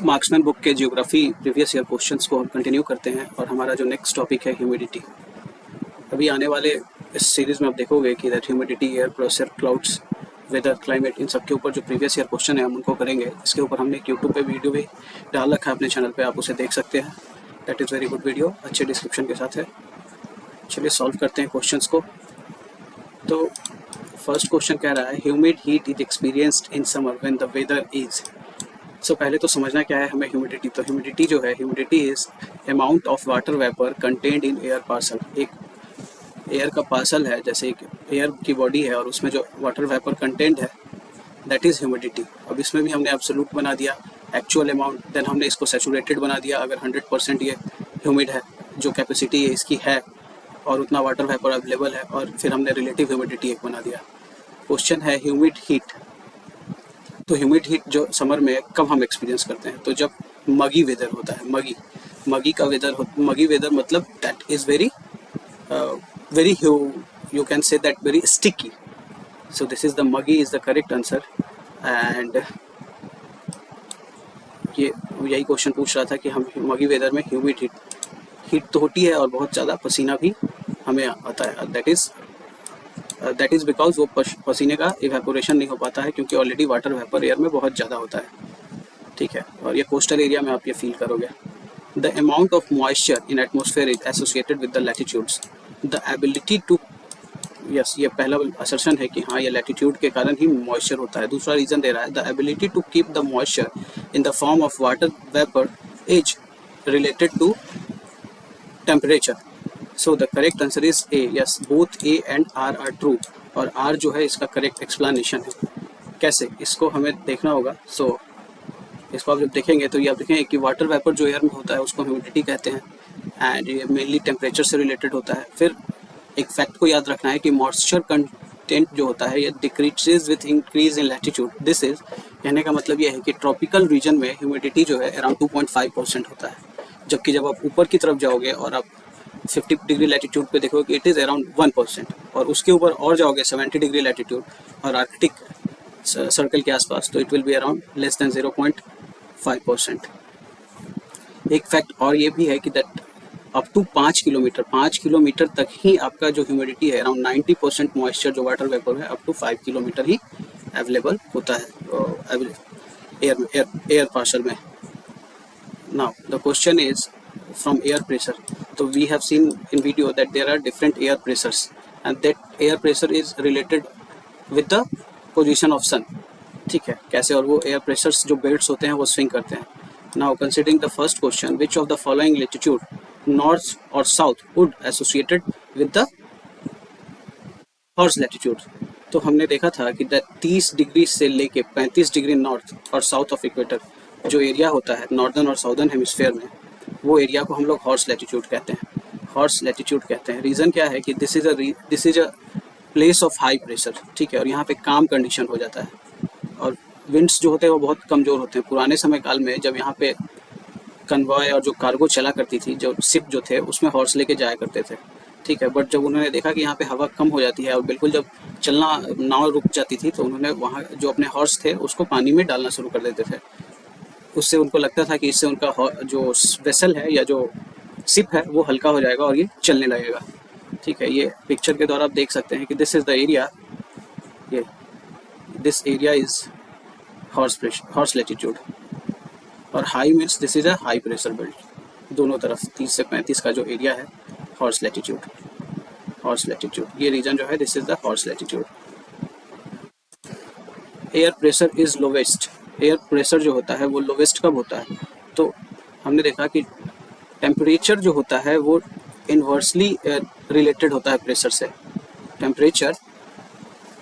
Marksman book के geography previous year questions को हम कंटिन्यू करते हैं और हमारा जो नेक्स्ट टॉपिक है ह्यूमिडिटी। अभी आने वाले इस सीरीज़ में आप देखोगे कि that humidity, air pressure, clouds, weather, climate, इन सब के ऊपर जो प्रीवियस ईयर क्वेश्चन है हम उनको करेंगे। इसके ऊपर हमने यूट्यूब पे वीडियो भी डाल रखा है अपने चैनल पे, आप उसे देख सकते हैं। That is very good video, अच्छे डिस्क्रिप्शन के साथ है। चलिए सॉल्व करते हैं क्वेश्चंस को। तो फर्स्ट क्वेश्चन कह रहा है humid heat is experienced in summer when the weather is. So पहले तो समझना क्या है हमें ह्यूमिडिटी। तो ह्यूमिडिटी जो है, humidity is amount of water vapour contained in air parcel. एक एयर का पार्सल है, जैसे एक एयर की बॉडी है और उसमें जो वाटर वेपर कंटेंट है दैट इज़ ह्यूमिडिटी। अब इसमें भी हमने एब्सोल्यूट बना दिया एक्चुअल अमाउंट, देन हमने इसको सैचुरेटेड बना दिया। अगर 100% ये ह्यूमिड है, जो कैपेसिटी है इसकी है और उतना वाटर वेपर अवेलेबल है, और फिर हमने रिलेटिव ह्यूमिडिटी एक बना दिया। क्वेश्चन है ह्यूमिड हीट। तो ह्यूमिड हीट जो समर में कब हम एक्सपीरियंस करते हैं, तो जब मगी वेदर होता है। मगी का वेदर, मगी वेदर मतलब that is very very you can say that very sticky. So this is the muggy is the correct answer. And ये यही क्वेश्चन पूछ रहा था कि हम मगी वेदर में ह्यूमिड हीट तो होती है और बहुत ज़्यादा पसीना भी हमें आता है। दैट इज़ बिकॉज वो पसीने का इवेपोरेशन नहीं हो पाता है, क्योंकि ऑलरेडी वाटर वेपर एयर में बहुत ज़्यादा होता है। ठीक है, और ये कोस्टल एरिया में आप ये फील करोगे। The amount of moisture in atmosphere is associated with the latitudes. The ability to, yes, ये पहला असर्शन है कि हाँ ये लैटिट्यूड के कारण ही मॉइस्चर होता है। दूसरा रीज़न दे रहा है the ability to keep the moisture in the form of water vapour is related to temperature. So the correct answer is A. Yes, both A and R are true, और R जो है इसका correct explanation है। कैसे, इसको हमें देखना होगा। सो इसको आप जब देखेंगे तो ये आप देखेंगे कि वाटर वेपर जो एयर में होता है उसको ह्यूमिडिटी कहते हैं, एंड ये मेनली टेम्परेचर से रिलेटेड होता है। फिर एक फैक्ट को याद रखना है कि मॉइस्चर कंटेंट जो होता है ये decreases with increase in latitude. This is, कहने का मतलब ये है कि ट्रॉपिकल रीजन में ह्यूमिडिटी जो है अराउंड 2.5% होता है, जबकि जब आप ऊपर की तरफ जाओगे और आप 50 डिग्री लैटिट्यूड पे देखोगे इट इज़ अराउंड 1%, और उसके ऊपर और जाओगे 70 डिग्री लैटिट्यूड और आर्कटिक सर्कल के आसपास तो it will be around less than 0.5%। एक फैक्ट और ये भी है कि दैट अप टू 5 किलोमीटर तक ही आपका जो ह्यूमिडिटी है, अराउंड 90% मॉइस्चर जो वाटर वेपर है अप टू 5 किलोमीटर ही अवेलेबल होता है एयर पार्सल में। Now the question is from air pressure. तो we have seen in video that there are different air pressures and that air pressure is related with the position of sun. ठीक है, कैसे, और वो air pressures जो belts होते हैं वो स्विंग करते हैं। Now considering the first question, which of the following latitude, north और south, would associated with the horse latitude. तो हमने देखा था कि 30 डिग्री से लेके 35 डिग्री नॉर्थ और साउथ ऑफ इक्वेटर जो एरिया होता है नॉर्दर्न और साउदर्न हेमिस्फेयर में, वो एरिया को हम लोग हॉर्स लैटिट्यूड कहते हैं। हॉर्स लैटिट्यूड कहते हैं, रीज़न क्या है कि this is a place of high pressure. ठीक है, और यहाँ पे काम कंडीशन हो जाता है और विंड्स जो होते हैं वो बहुत कमज़ोर होते हैं। पुराने समय काल में जब यहाँ पे कन्वॉय और जो कार्गो चला करती थी, जो शिप जो थे उसमें हॉर्स लेके जाया करते थे। ठीक है, बट जब उन्होंने देखा कि यहाँ पे हवा कम हो जाती है और बिल्कुल जब चलना नाव रुक जाती थी, तो उन्होंने वहाँ जो अपने हॉर्स थे उसको पानी में डालना शुरू कर देते थे। उससे उनको लगता था कि इससे उनका जो वेसल है या जो शिप है वो हल्का हो जाएगा और ये चलने लगेगा। ठीक है, ये पिक्चर के द्वारा आप देख सकते हैं कि दिस इज़ द एरिया, ये this area is horse latitude, और high means this is a high pressure belt. दोनों तरफ 30 से 35 का जो एरिया है हॉर्स लैटिट्यूड, ये रीजन जो है this is the horse latitude. Air pressure is lowest. Air pressure जो होता है वो लोवेस्ट कब होता है, तो हमने देखा कि टेम्परेचर जो होता है वो इन्वर्सली रिलेटेड होता है प्रेशर से। टेम्परेचर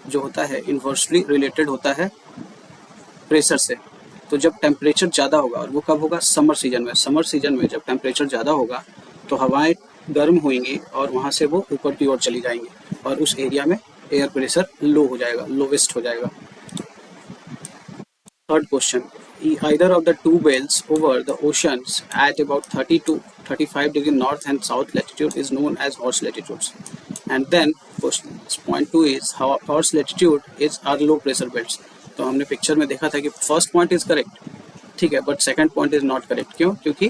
जो होता है इन्वर्सली रिलेटेड होता है प्रेशर से। तो जब टेम्परेचर ज़्यादा होगा, और वो कब होगा, समर सीजन में जब टेम्परेचर ज़्यादा होगा तो हवाएं गर्म होंगी और वहाँ से वो ऊपर की ओर चली जाएंगी और उस एरिया में एयर प्रेशर लो हो जाएगा, लोवेस्ट हो जाएगा। Third question, either of the two belts over the oceans at about 30 to 35 degree north and south latitude is known as horse latitudes. And then point 2 is how horse latitude is are low pressure belts. तो हमने picture में देखा था कि first point is correct, ठीक है, but second point is not correct. क्यों? क्योंकि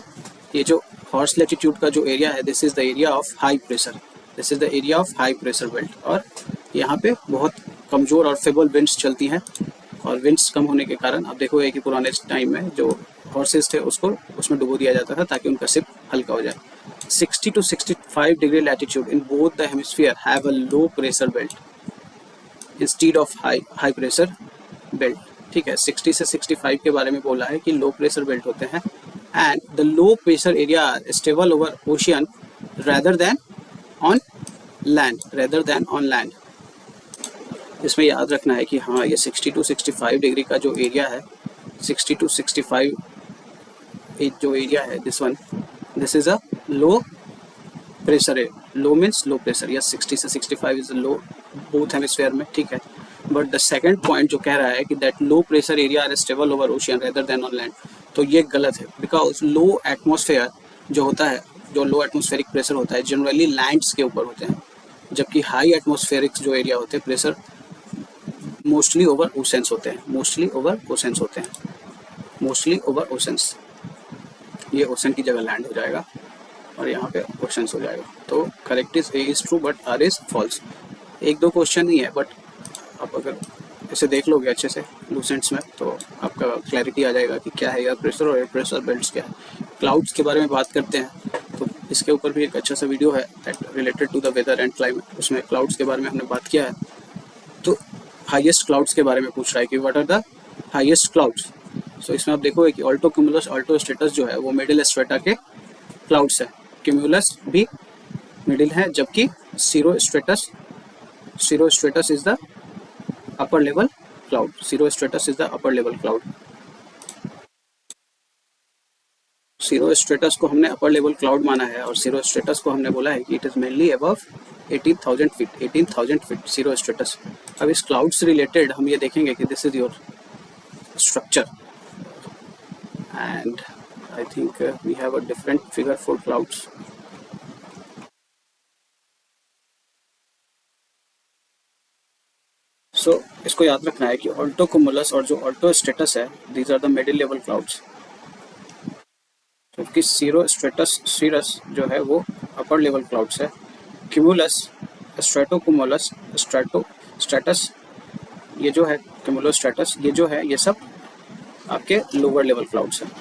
ये जो हॉर्स लैटिट्यूड का जो एरिया है, this is the area of high pressure, this is the area of high pressure belt, और यहाँ पे बहुत कमज़ोर और फेबल विंड्स चलती हैं, और विंड्स कम होने के कारण आप देखोगे कि पुराने टाइम में जो हॉर्सेस थे उसको उसमें डुबो दिया जाता था ताकि उनका सिप हल्का हो जाए। 60 to 65 degree latitude in both the hemisphere have a low pressure belt instead of high pressure belt। ठीक है, 60 से 65 के बारे में बोला है कि लो प्रेशर बेल्ट होते हैं, and the low pressure area stable over ocean rather than on land। इसमें याद रखना है कि हाँ, ये 60 to 65 डिग्री का जो एरिया है, 60 to 65 जो एरिया है, this is a low pressure. Low means low pressure, या 60 से 65 इज लो बोथ हेमिस्फेयर में। ठीक है, बट द सेकंड पॉइंट जो कह रहा है कि that low pressure area are stable over ocean rather than on land, तो ये गलत है, बिकॉज लो एटमॉस्फेयर जो होता है, जो लो एटमॉस्फेरिक प्रेशर होता है, जनरली लैंड्स के ऊपर होते हैं, जबकि हाई एटमॉस्फेरिक जो एरिया होते हैं प्रेशर मोस्टली ओवर ओशंस होते हैं, मोस्टली ओवर ओशंस। ये ओशन की जगह लैंड हो जाएगा और यहाँ पे ओशंस हो जाएगा। तो correct is A is true but R is false. एक दो क्वेश्चन ही है, बट आप अगर इसे देख लोगे अच्छे से लूसेंट्स में तो आपका क्लैरिटी आ जाएगा कि क्या है एयर प्रेशर और एयर प्रेशर बेल्ट्स क्या है। क्लाउड्स के बारे में बात करते हैं, तो इसके ऊपर भी एक अच्छा सा वीडियो है that related to the weather and climate, उसमें क्लाउड्स के बारे में हमने बात किया है। तो हाईएस्ट क्लाउड्स के बारे में पूछ रहा है कि what are the highest clouds. So इसमें आप देखोगे कि ऑल्टो क्यूमुलस ऑल्टो स्ट्रेटस जो है वो मिडिल स्ट्रेटा के क्लाउड्स है, क्यूमुलस भी मिडिल है, जबकि cirrostratus is the upper level cloud, cirrostratus is the upper level cloud. Cirrostratus को हमने अपर लेवल क्लाउड माना है, और सीरो स्ट्रेटस को हमने बोला है कि it is mainly above 18,000 feet cirrostratus. अब इस क्लाउड से रिलेटेड हम ये देखेंगे कि this is your structure, and I think we have a different figure for clouds। So इसको याद रखना है कि ऑल्टो क्यूमुलस और जो ऑल्टो स्ट्रेटस है, these are the middle level clouds, जबकि सीरो स्ट्रेटस जो है वो अपर लेवल क्लाउड्स है। क्यूमुलस स्ट्रेटोक्यूमुलस स्ट्रेटस ये जो है क्यूमुलो स्ट्रेटस ये जो है, ये सब आपके लोअर लेवल क्लाउड्स हैं।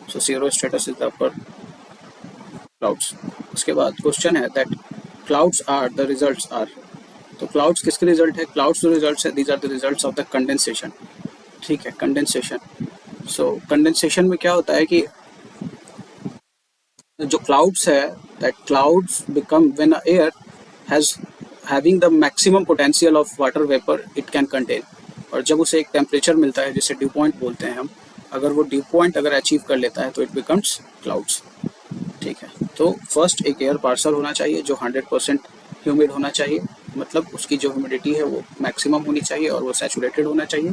So cirrostratus is the upper clouds. उसके बाद क्वेश्चन है that clouds are the results are, तो क्लाउड्स किसके रिजल्ट है? क्लाउड्स जो रिजल्ट्स है, these are the results of the condensation. ठीक है, कंडेंसेशन। सो कंडेंसेशन में क्या होता है कि जो क्लाउड्स है, that clouds become when air has having the maximum potential of water vapour it can contain, और जब उसे एक टेम्परेचर मिलता है जिसे ड्यू पॉइंट बोलते हैं हम, अगर वो ड्यू पॉइंट अगर अचीव कर लेता है तो इट बिकम्स क्लाउड्स। ठीक है, तो फर्स्ट एक एयर पार्सल होना चाहिए जो 100% ह्यूमिड होना चाहिए, मतलब उसकी जो ह्यूमिडिटी है वो मैक्सिमम होनी चाहिए और वो सैचुरेटेड होना चाहिए,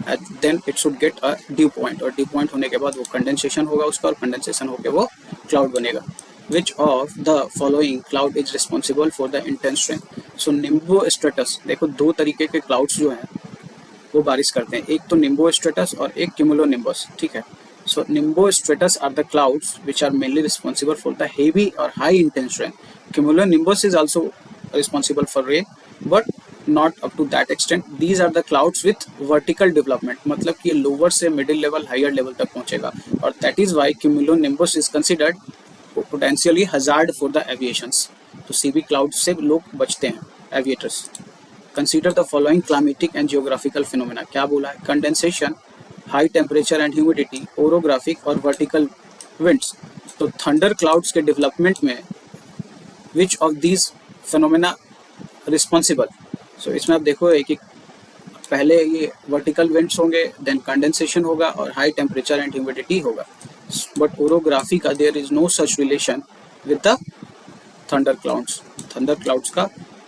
and then it should get a dew point, और ड्यू पॉइंट होने के बाद वो कंडेंसेशन होगा उसका, और कंडेंसेशन होकर वो क्लाउड बनेगा। Which of the following cloud is responsible for the intense rain? So nimbostratus, देखो दो तरीके के क्लाउड्स जो हैं वो बारिश करते हैं, एक तो nimbostratus और एक cumulonimbus। ठीक है, so nimbostratus are the clouds which are mainly responsible for the heavy or high intense rain। Cumulonimbus is also responsible for rain but not up to that extent। These are the clouds with vertical development, मतलब कि lower से middle level higher level तक पहुंचेगा, और that is why cumulonimbus is considered potentially hazard for the aviations. तो CB cloud से लोग बचते हैं, aviators. Consider the following climatic and geographical phenomena, क्या बोला है? Condensation, high temperature and humidity, orographic और वर्टिकल विंड्स। तो थंडर क्लाउड्स के डेवलपमेंट में which of these phenomena responsible? So इसमें आप देखो कि पहले ये वर्टिकल विंड्स होंगे, देन कंडेंसेशन होगा और हाई टेम्परेचर एंड ह्यूमिडिटी होगा, बट ओरोग्राफी का there is no such relation with the thunder clouds. Thunder clouds का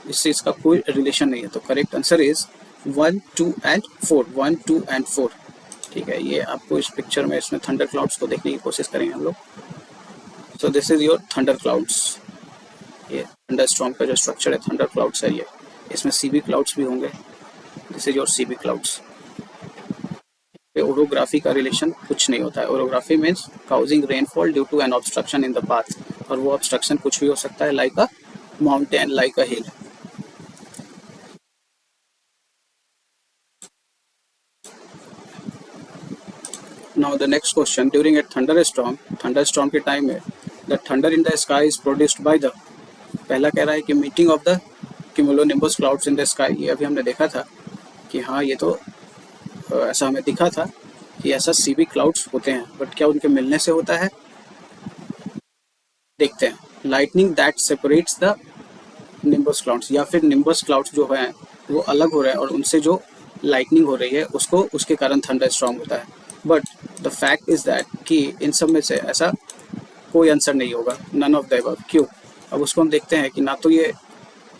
इससे इसका कोई रिलेशन नहीं है। तो correct answer is 1, 2 and 4, 1, 2 and 4। ठीक है, ये आपको इस पिक्चर में इसमें थंडर क्लाउड्स को देखने की कोशिश करेंगे हम लोग। सो this is your thunder clouds, ये थंडर स्टॉर्म का जो स्ट्रक्चर है थंडर क्लाउड्स है ये, इसमें सीबी क्लाउड्स भी होंगे। This is your CB clouds. पे ओरोग्राफी का रिलेशन कुछ नहीं होता है। Orography means causing rainfall due to an obstruction in the path, और वो ऑब्स्ट्रक्शन कुछ भी हो सकता है, like a mountain, like a hill. Now the next question, during a thunderstorm के टाइम में the thunder in the sky is produced by the, पहला कह रहा है कि meeting of the cumulonimbus clouds in the sky. ये अभी हमने देखा था कि हाँ ये तो ऐसा हमें दिखा था कि ऐसा सीबी क्लाउड्स होते हैं, बट क्या उनके मिलने से होता है? देखते हैं। Lightning that separates the nimbus clouds, या फिर निम्बस क्लाउड्स जो हैं वो अलग हो रहे हैं और उनसे जो लाइटनिंग हो रही है उसको, उसके कारण थंडर स्टॉर्म होता है। But the fact is that कि इन सब में से ऐसा कोई आंसर नहीं होगा, नन ऑफ द अबव। क्यों? अब उसको हम देखते हैं कि ना तो ये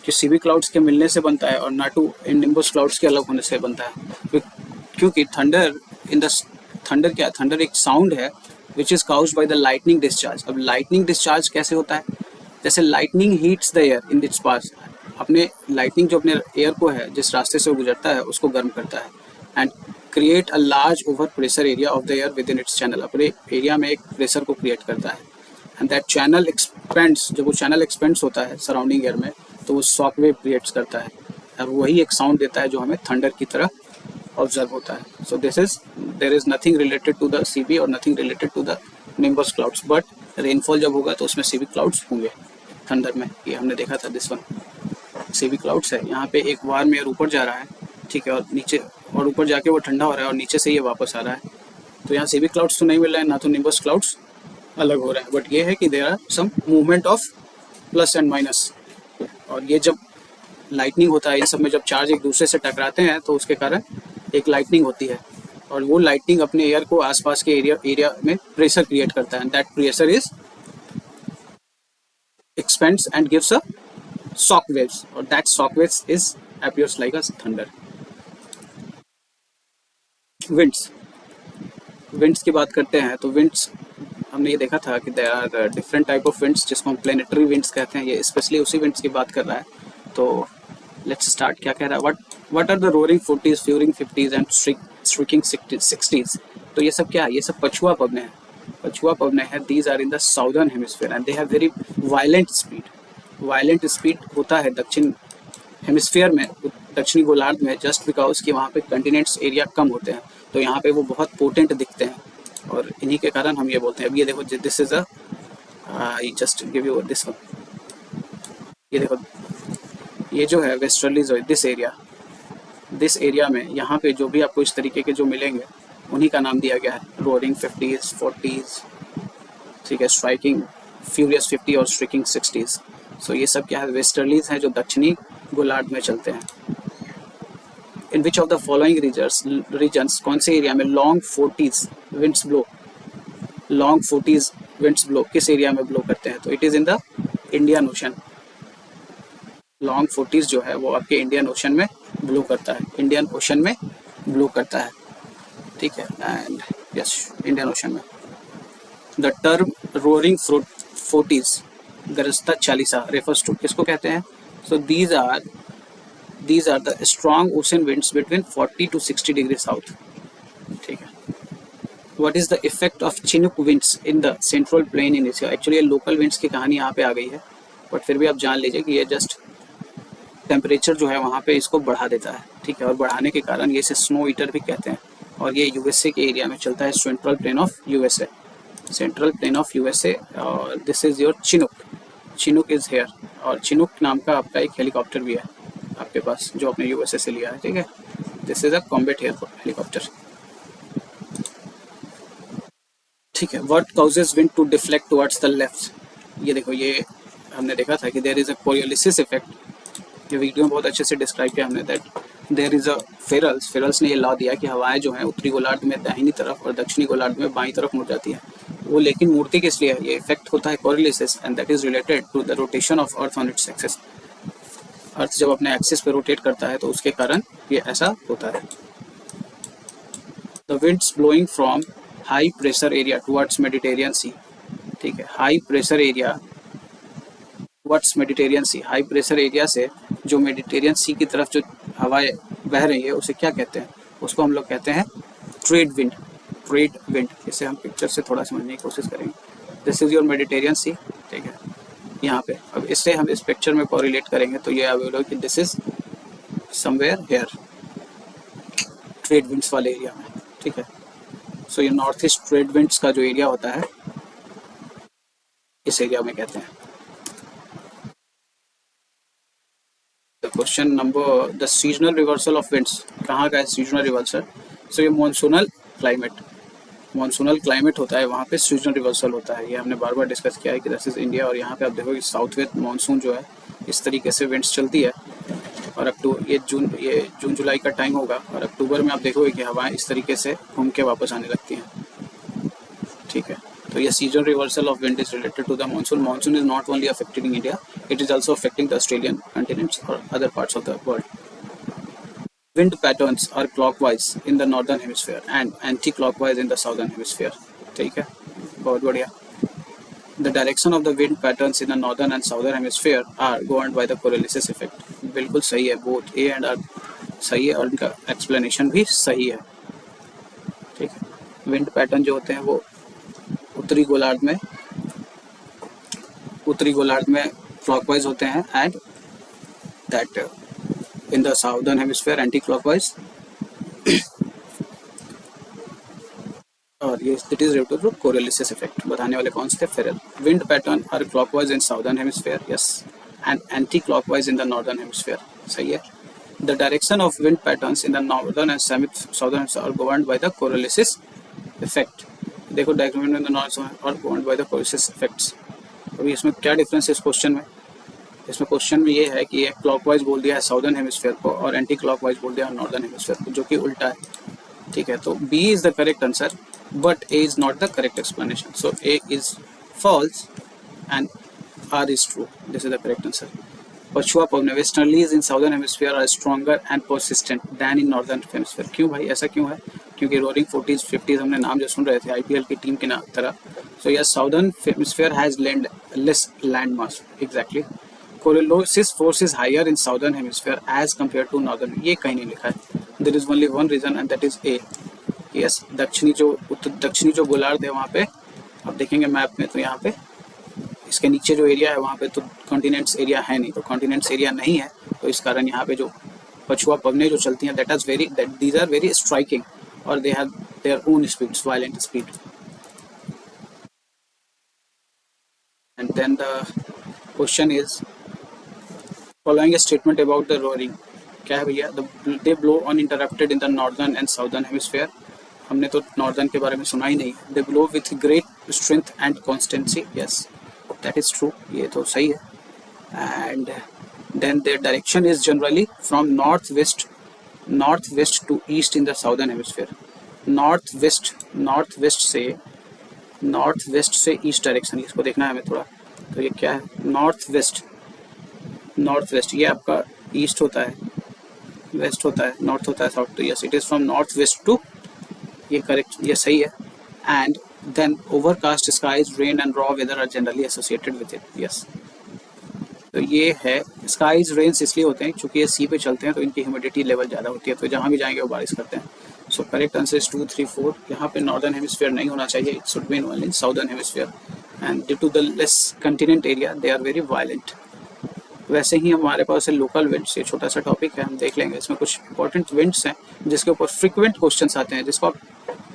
कि सीबी क्लाउड्स के मिलने से बनता है और ना टू इन निम्बस क्लाउड्स के अलग होने से बनता है, क्योंकि थंडर इन द, थंडर क्या है? थंडर एक साउंड है which is caused by the lightning discharge. अब लाइटनिंग डिस्चार्ज कैसे होता है? जैसे lightning heats the air in its pass, अपने लाइटनिंग जो अपने एयर को है जिस रास्ते से वो गुजरता है उसको गर्म करता है, and create a large over pressure area of the air with in its channel, अपने एरिया में एक प्रेशर को क्रिएट करता है, एंड दैट चैनल एक्सपेंड्स, जब वो चैनल एक्सपेंड्स होता है सराउंडिंग एयर में तो वो शॉक वेव क्रिएट्स करता है, और वही एक साउंड देता है जो हमें थंडर की तरह ऑब्जर्व होता है। So this is, there is nothing related to the CB और nothing related to the nimbus clouds, but rainfall जब होगा तो उसमें सीबी क्लाउड्स होंगे थंडर में। ये हमने देखा था, दिस वन सीबी क्लाउड्स है। यहाँ पे एक वार्म एयर ऊपर जा रहा है, ठीक है, और नीचे, और ऊपर जाके वो ठंडा हो रहा है और नीचे से ये वापस आ रहा है। तो यहाँ सीबी क्लाउड्स तो नहीं मिल रहे हैं, ना तो निम्बस क्लाउड्स अलग हो रहे हैं, बट ये है कि there are some movement of plus and minus. और ये जब लाइटनिंग होता है, इन सब में जब चार्ज एक दूसरे से टकराते हैं तो उसके कारण एक लाइटनिंग होती है, और वो लाइटनिंग अपने एयर को आसपास के एरिया में प्रेशर क्रिएट करता है, that pressure is expands and gives a shock waves, or that shock waves is appears like a thunder. winds की बात करते हैं तो winds हमने ये देखा था कि there are different type of winds जिसको हम प्लेनेटरी विंड्स कहते हैं। ये स्पेशली उसी विंड्स की बात कर रहा है। तो लेट्स स्टार्ट। क्या कह रहा है? What are the roaring 40s, furious 50s and streaking 60s? तो ये सब क्या है? ये सब पछुआ पवने हैं। पछुआ पवने हैं, these are in the southern hemisphere and they have very violent speed. Violent speed होता है दक्षिण हेमिस्फीयर में, दक्षिणी गोलार्ध में, जस्ट बिकॉज कि वहाँ पे कंटिनेंट्स एरिया कम होते हैं, तो यहाँ पे वो बहुत पोटेंट दिखते हैं, और इन्हीं के कारण हम ये बोलते हैं। अब ये देखो, this is I just give you this one. ये देखो, ये जो है वेस्टर्ली जो दिस एरिया में यहाँ पे जो भी आपको इस तरीके के जो मिलेंगे उन्हीं का नाम दिया गया है रोरिंग 50s, 40s, ठीक है, स्ट्राइकिंग फ्यूरियस 50 और स्ट्राइकिंग 60s। सो ये सब क्या है? वेस्टर्लीज हैं जो दक्षिणी गोलार्ध में चलते हैं। In which of the following regions, कौन से एरिया में long 40s winds blow? Long 40s winds blow किस एरिया में ब्लो करते हैं? तो it is in the Indian Ocean. Long 40s जो है वो आपके इंडियन ओशन में ब्लो करता है, इंडियन ओशन में ब्लो करता है, ठीक है, एंड यस, इंडियन ओशन में। द टर्म रोरिंग 40s, गरजता चालीसा, रेफर्स टू, किसको कहते हैं? So these are the strong ocean winds between 40 to 60 degree south, ठीक है। What is the effect of chinook winds in the central plain in Asia? Actually ये local winds की कहानी यहाँ पे आ गई है, बट फिर भी आप जान लीजिए कि ये जस्ट टेम्परेचर जो है वहाँ पे इसको बढ़ा देता है, ठीक है, और बढ़ाने के कारण ये इसे स्नो ईटर भी कहते हैं, और ये यूएसए के एरिया में चलता है, central plain of USA, central plain of USA. और this is your chinook is here, और चिनुक नाम का आपका एक हेलीकॉप्टर भी है आपके पास जो आपने यूएसए से लिया है, ठीक है। This is a combat helicopter, ठीक है। What causes wind to deflect towards the left? ये देखो, ये हमने देखा था कि there is a Coriolis effect. ये वीडियो में बहुत अच्छे से डिस्क्राइब किया हमने, that there is a Ferrel's ने ये लॉ दिया कि हवाएं जो हैं उत्तरी गोलार्ध में दाहिनी तरफ और दक्षिणी गोलार्ध में बाईं तरफ मुड़ जाती है। वो लेकिन मुड़ती किस लिए है? ये इफेक्ट होता है Coriolis, and that is related to the rotation of earth on its axis. Earth जब अपने एक्सिस पे रोटेट करता है तो उसके कारण ये ऐसा होता है। The winds blowing from high pressure area towards Mediterranean Sea, ठीक है, high pressure area towards Mediterranean Sea, high pressure area से जो मेडिटेरियन सी की तरफ जो हवाएं बह रही है उसे क्या कहते हैं? उसको हम लोग कहते हैं ट्रेड विंड इसे हम पिक्चर से थोड़ा समझने की कोशिश करेंगे। This is your Mediterranean Sea, ठीक है, यहाँ पे। अब इससे हम इस पिक्चर में कोरिलेट करेंगे तो ये अवेलेबल कि this is somewhere here, trade winds वाले एरिया में, ठीक है। सो ये नॉर्थ ईस्ट ट्रेड विंड्स का जो एरिया होता है इस एरिया में कहते हैं। Question number, the seasonal reversal of winds, कहाँ का है सीजनल रिवर्सल? सो ये मॉनसूनल क्लाइमेट होता है, वहाँ पे सीजनल रिवर्सल होता है। ये हमने बार बार डिस्कस किया है कि दिस इज इंडिया, और यहाँ पे आप देखो कि साउथ वेस्ट मानसून जो है इस तरीके से विंड्स चलती है, और ये जून जुलाई का टाइम होगा, और अक्टूबर में आप देखोगे कि हवाएं इस तरीके से घूम के वापस आने लगती हैं, ठीक है। तो ये seasonal reversal of wind is related to the monsoon. Monsoon is not only affecting India, it is also affecting the Australian continents or other parts of the world. Wind patterns are clockwise in the northern hemisphere and anti-clockwise in the southern hemisphere. ठीक है, बहुत बढ़िया। The direction of the wind patterns in the northern and southern hemisphere are governed by the Coriolis effect. बिल्कुल सही है, both A and R सही है, और इनका explanation भी सही है, ठीक है। Wind pattern जो होते हैं वो उत्तरी गोलार्ध में clockwise होते हैं, and that in the southern hemisphere anti-clockwise, और ये it is due to Coriolis effect। बताने वाले कौन से थे? Ferrel। Wind pattern are clockwise in southern hemisphere, yes, and anti-clockwise in the northern hemisphere, सही है। The direction of wind patterns in the northern and southern hemisphere are governed by the Coriolis effect। देखो diagram in the northern are governed by the Coriolis effects। अभी इसमें क्या difference है इस question में? इसमें क्वेश्चन में ये है कि ये क्लॉकवाइज बोल दिया है साउदर्न हेमिस्फीयर को, और एंटी क्लॉकवाइज बोल दिया है नॉर्दर्न हेमिस्फीयर को, जो कि उल्टा है, ठीक है। तो B is the correct answer, but A is not the correct explanation. So A is false and R is true. This is the correct answer. पछुआ पवन westerlies in southern hemisphere are stronger and persistent than in northern hemisphere. क्यों भाई, ऐसा क्यों है? क्योंकि roaring 40s 50s हमने नाम जो सुन रहे थे आईपीएल की टीम की तरह। So yes, southern hemisphere has less land mass, exactly. Coriolis force is higher in southern hemisphere as compared to northern। ये कहीं नहीं लिखा है। There is only one reason and that is A। Yes, दक्षिणी जो गोलार्ध है वहाँ पे आप देखेंगे मैप में, तो यहाँ पे इसके नीचे जो एरिया है वहाँ पे तो कॉन्टिनेंट्स एरिया है नहीं, तो कॉन्टिनेंट्स एरिया नहीं है, तो इस कारण यहाँ पे जो पछुआ पवनें जो चलती हैं these are very striking, और they have their own speeds, violent speed। And then the question is, following a statement about the roaring, क्या है भैया? They blow uninterrupted in the northern and southern hemisphere। हमने तो northern के बारे में सुना ही नहीं। They blow with great strength and constancy, yes, that is true, ये तो सही है। And then their direction is generally from northwest to east in the southern hemisphere। northwest से ईस्ट डायरेक्शन, इसको देखना है हमें थोड़ा। तो ये क्या है? नॉर्थ वेस्ट, ये आपका ईस्ट होता है, वेस्ट होता है, नॉर्थ होता है, साउथ। तो yes, it is from north west to, ये करेक्ट, ये सही है। And then overcast skies, rain and raw weather are generally associated with it, yes. तो ये है स्काइज रेन्स इसलिए होते हैं क्योंकि ये सी पे चलते हैं, तो इनकी ह्यूमिडिटी लेवल ज़्यादा होती है, तो जहाँ भी जाएंगे वो बारिश करते हैं। So correct answer is 2, 3, 4। यहाँ पे नॉर्दर्न हेमिस्फीयर नहीं होना चाहिए, it should be only in southern hemisphere, and due to the less continent area they are very violent. वैसे ही हमारे पास है लोकल विंड्स, ये छोटा सा टॉपिक है, हम देख लेंगे। इसमें कुछ इंपॉर्टेंट विंड्स हैं जिसके ऊपर फ्रिक्वेंट क्वेश्चंस आते हैं, जिसको आप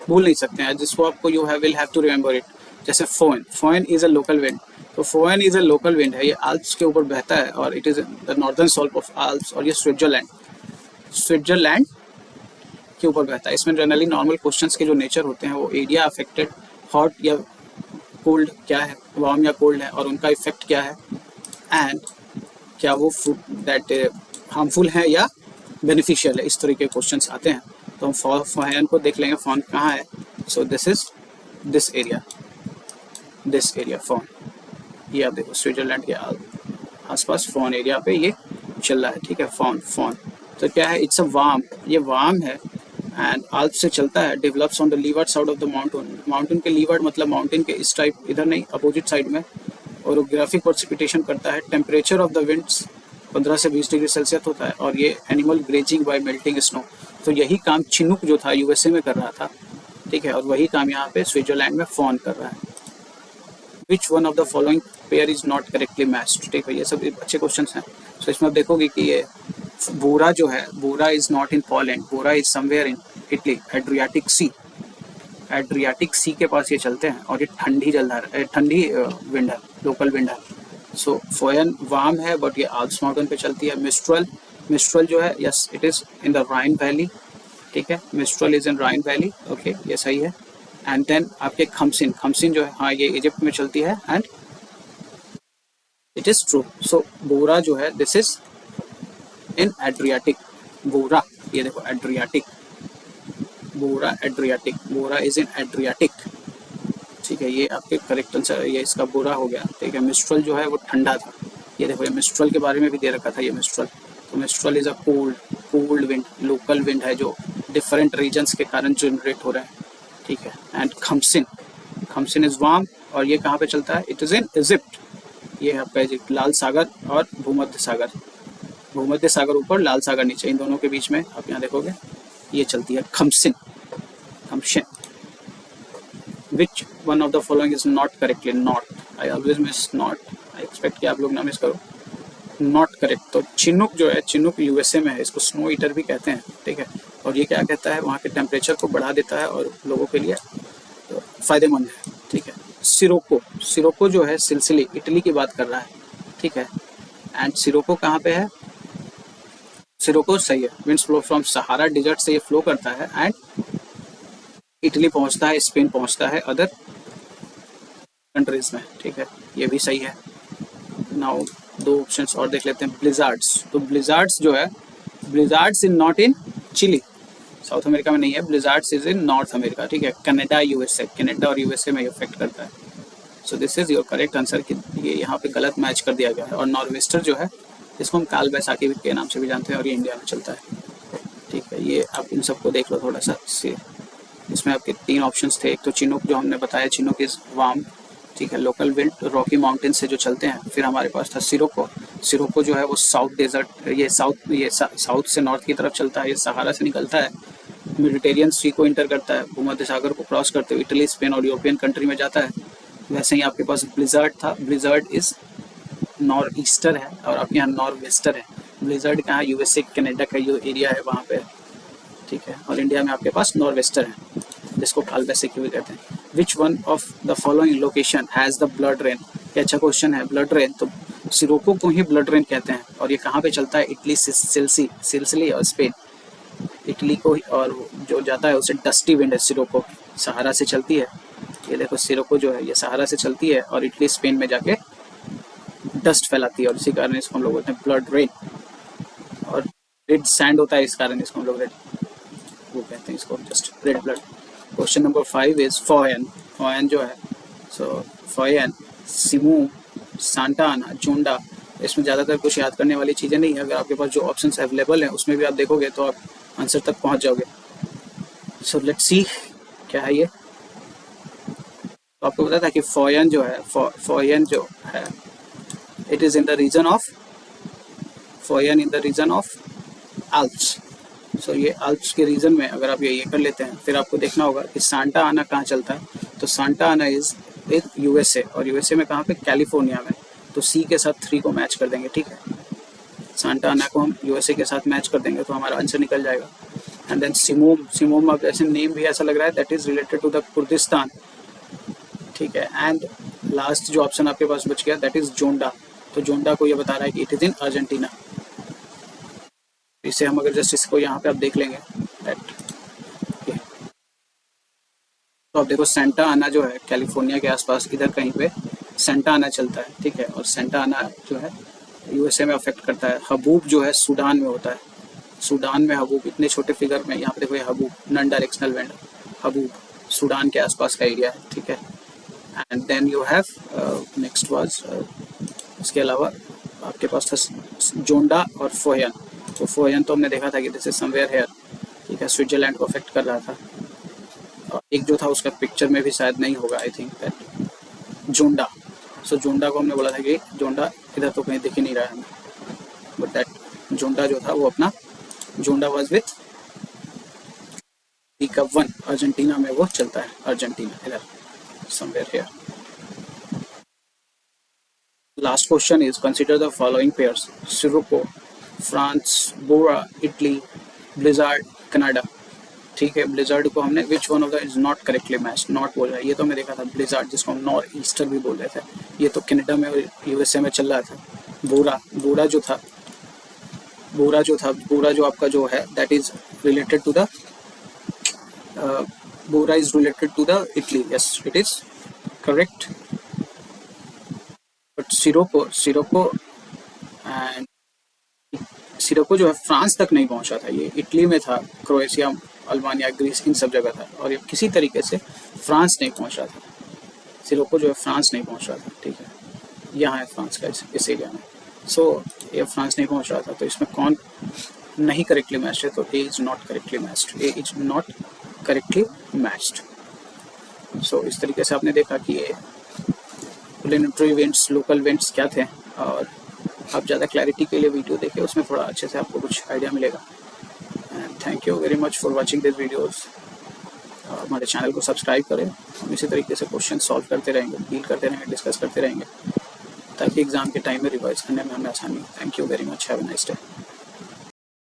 भूल नहीं सकते हैं, जिसको आपको will have to remember it. जैसे foehn is a local wind, तो foehn is a local wind है, ये आल्प्स के ऊपर बहता है, और it is the northern slope of Alps, और ये स्विट्जरलैंड के ऊपर बहता है। इसमें जनरली नॉर्मल क्वेश्चंस के जो नेचर होते हैं वो एरिया अफेक्टेड, हॉट या कोल्ड क्या है, वार्म या कोल्ड है, और उनका इफेक्ट क्या है, एंड क्या वो फूड दैट हार्मफुल है या बेनिफिशियल है, इस तरह के क्वेश्चंस आते हैं। तो हम फॉन को देख लेंगे, फॉन कहाँ है। So this is this area foehn, ये आप देखो स्विट्जरलैंड के आसपास फॉन एरिया पे ये चल रहा है, ठीक है। फॉन तो क्या है? इट्स अ वार्म, ये वार्म है, एंड आल्प से चलता है, develops on the levered side of the mountain के लीवर्ड मतलब माउंटेन के इस टाइप, इधर नहीं, अपोजिट साइड में, और ग्राफिक प्रेसिपिटेशन करता है। टेम्परेचर ऑफ द विंड्स 15 से 20 डिग्री सेल्सियस होता है, और ये animal grazing bye melting snow. तो यही काम चिनूक जो था यूएसए में कर रहा था, ठीक है, और वही काम यहाँ पे स्विट्जरलैंड में फॉन कर रहा है। Which one of the following pair is not correctly matched, ठीक है, ये सब अच्छे क्वेश्चन हैं। सो इसमें आप देखोगे कि ये बोरा जो है, bora is not in Poland, bora is somewhere in Italy, Adriatic Sea, Adriatic Sea के पास ये चलते हैं, और ये ठंडी जलधार, ठंडी विंड है, लोकल विंड है। सो फोयन वार्म है बट ये आल्प्स माउंटेन पे चलती है। मिस्ट्रल, मिस्ट्रल जो है, yes it is in the Rhine valley, ठीक है, mistral is in Rhine valley, okay ये सही है। एंड देन आपके खमसिन, खमसिन जो है, हाँ ये इजिप्ट में चलती है, एंड इट इज ट्रू। सो बोरा जो है दिस इज इन एड्रियाटिक, बोरा ये देखो Adriatic, Bora Adriatic, Bora is in Adriatic, ठीक है, ये आपके करेक्ट आंसर, ये इसका बोरा हो गया, ठीक है। मिस्ट्रल जो है वो ठंडा था, ये देखो ये मिस्ट्रल के बारे में भी दे रखा था, ये मिस्ट्रल, तो mistral is a cold wind, local wind है जो डिफरेंट रीजन्स के कारण जनरेट हो रहे हैं, ठीक है। एंड खमसिन, खमसिन इज वार्म, और ये कहाँ पे चलता है, इट इज इन इजिप्ट, ये आपका इजिप्ट, लाल सागर और भूमध्य सागर, भूमध्य सागर ऊपर, लाल सागर नीचे, इन दोनों के बीच में आप यहाँ देखोगे ये चलती है खमसिन, खमसिन। Which one of the following is not correctly? Not. I always miss not. I expect कि आप लोग ना मिस करो। Not correct। तो चिनूक जो है, चिनूक यूएसए में है, इसको स्नो ईटर भी कहते हैं, ठीक है, और ये क्या कहता है, वहाँ के टेम्परेचर को बढ़ा देता है और लोगों के लिए फ़ायदेमंद है, ठीक है। सिरोको, सिरोको जो है सिलसिली, इटली की बात कर रहा है, ठीक है। एंड सिरोको कहाँ पे है, सिरोको सही है, winds flow from Sahara desert से ये फ्लो करता है, एंड इटली पहुंचता है, स्पेन पहुंचता है, अदर कंट्रीज में, ठीक है, ये भी सही है। नाउ दो ऑप्शंस और देख लेते हैं। ब्लिजार्ड्स, तो ब्लिजार्ड्स जो है, blizzards in not in Chile, South America में नहीं है, blizzards is in North America, ठीक है, कनाडा यूएसए, कनाडा और यूएसए में इफेक्ट करता है। So this is your correct answer, कि ये यहाँ पे गलत मैच कर दिया गया है। और नॉर्वेस्टर जो है, इसको हम काल बैसाखी के नाम से भी जानते हैं, और ये इंडिया में चलता है, ठीक है। ये आप इन सबको देख लो थोड़ा सा, इसमें आपके तीन ऑप्शंस थे, एक तो चिनूक जो हमने बताया, चिनूक इज वार्म, ठीक है, लोकल विंड रॉकी माउंटेन से जो चलते हैं। फिर हमारे पास था सिरोको, सिरोको जो है वो साउथ डेजर्ट, ये साउथ से नॉर्थ की तरफ चलता है, ये सहारा से निकलता है, मेडिटेरियन सी को इंटर करता है, भूमध्य सागर को क्रॉस करते हुए इटली, स्पेन और यूरोपियन कंट्री में जाता है। वैसे ही आपके पास ब्लिजर्ड था, ब्लिजर्ड इज नॉर्थ ईस्टर है, और आपके यहाँ नॉर्थ वेस्टर है। ब्लिजर्ड कहाँ, यूएसए कनाडा का जो एरिया है वहाँ पे, ठीक है, और इंडिया में आपके पास नॉर्थ वेस्टर है, जिसको काल बैसाखी भी कहते हैं। Which one of the following location has the blood rain, ये अच्छा क्वेश्चन है। ब्लड रेन, तो सिरोको को ही ब्लड रेन कहते हैं, और ये कहाँ पे चलता है, इटली, सिलसिली और स्पेन, इटली को, और जो जाता है उसे डस्टी विंड है, सिरोको सहारा से चलती है, ये देखो सिरोको जो है ये सहारा से चलती है, और इटली स्पेन में जाके डस्ट फैलाती है, और इसी कारण इसको हम लोग बोलते हैं ब्लड रेन। और रेड सैंड होता है, इस कारण इसको हम लोग रेड वो कहते हैं, इसको just red blood. Question number 5 is foehn, foehn जो है, सो फोयन, सिमू, सांता आना, जोंडा, इसमें ज़्यादातर कुछ याद करने वाली चीज़ें नहीं है। अगर आपके पास जो ऑप्शंस अवेलेबल हैं उसमें भी आप देखोगे तो आप आंसर तक पहुंच जाओगे। सो लेट्स सी क्या है ये। तो आपको पता था कि फोयन जो है, फोयन जो है, it is in the region of, foehn in the region of Alps. So ये आल्प्स के रीजन में अगर आप ये कर लेते हैं, फिर आपको देखना होगा कि सांता आना कहाँ चलता है, तो सांता आना इज यूएसए, और यूएसए में कहाँ पे, कैलिफोर्निया में, तो सी के साथ 3 को मैच कर देंगे, ठीक है, सांता आना को हम यूएसए के साथ मैच कर देंगे तो हमारा आंसर निकल जाएगा। एंड देन सिमोम, सिमोम अब ऐसे नेम भी ऐसा लग रहा है, that is related to the Kurdistan, ठीक है। एंड लास्ट जो ऑप्शन आपके पास बच गया दैट इज जोंडा, तो जोंडा को ये बता रहा है कि इट इज इन अर्जेंटीना। इसे हम अगर जस्ट इसको यहाँ पे आप देख लेंगे दैट, तो आप देखो सेंटा आना जो है कैलिफोर्निया के आसपास इधर कहीं पे सेंटा आना चलता है, ठीक है, और सेंटा आना जो है यूएसए में अफेक्ट करता है। हबूब जो है सूडान में होता है, सूडान में हबूब, इतने छोटे फिगर में यहाँ पे देखो ये haboob, non directional wind, haboob Sudan के आसपास का एरिया है, ठीक है। And then you have next was, इसके अलावा आपके पास था जोंडा और फोयन, तो फोयन तो हमने देखा था कि दिस इज समवेयर हेयर, ठीक है, स्विट्जरलैंड को अफेक्ट कर रहा था। और एक जो था उसका पिक्चर में भी शायद नहीं होगा, आई थिंक दैट जोंडा, सो जोंडा को हमने बोला था कि जोंडा इधर तो कहीं दिख ही नहीं रहा है हमें, बट दैट जोंडा जो था वो अपना, जोंडा वाज विथ का 1 अर्जेंटीना में वो चलता है, अर्जेंटीना इधर somewhere here. Last question is consider the following pairs: Scirocco, France, Bora, Italy, blizzard, Canada. ठीक है, ब्लिजार्ड को हमने which one of the is not correctly matched, not बोल रहा है, ये तो हमने देखा था। ब्लिजार्ड जिसको हम नॉर्थ ईस्टर भी बोल रहे थे, ये तो कनाडा में और यूएसए में चल रहा था। बोरा, बोरा जो था, बोरा जो आपका जो है that is related to the bora is related to the Italy, yes it is correct. But sirocco and sirocco जो है फ्रांस तक नहीं पहुंचा था, ये इटली में था, क्रोएशिया, अल्बानिया, ग्रीस, इन सब जगह था, और ये किसी तरीके से फ्रांस नहीं पहुंच रहा था। सिरोको जो है फ्रांस नहीं पहुंच रहा था, ठीक है, यहाँ है फ्रांस का इस एरिया में। सो ये फ्रांस नहीं पहुंच रहा था, तो इसमें कौन नहीं करेक्टली मैच्ड है? तो A is not correctly matched, A is not correctly matched. So इस तरीके से आपने देखा कि ये प्लेनेटरी इवेंट्स, लोकल इवेंट्स क्या थे, और आप ज़्यादा क्लैरिटी के लिए वीडियो देखें, उसमें थोड़ा अच्छे से आपको कुछ आइडिया मिलेगा। And thank you very much for watching this videos. हमारे चैनल को सब्सक्राइब करें, हम इसी तरीके से क्वेश्चन सॉल्व करते रहेंगे, डील करते रहेंगे, डिस्कस करते रहेंगे, ताकि एग्ज़ाम के टाइम में रिवाइज करने में हमें आसानी हो। Thank you very much, have a nice day.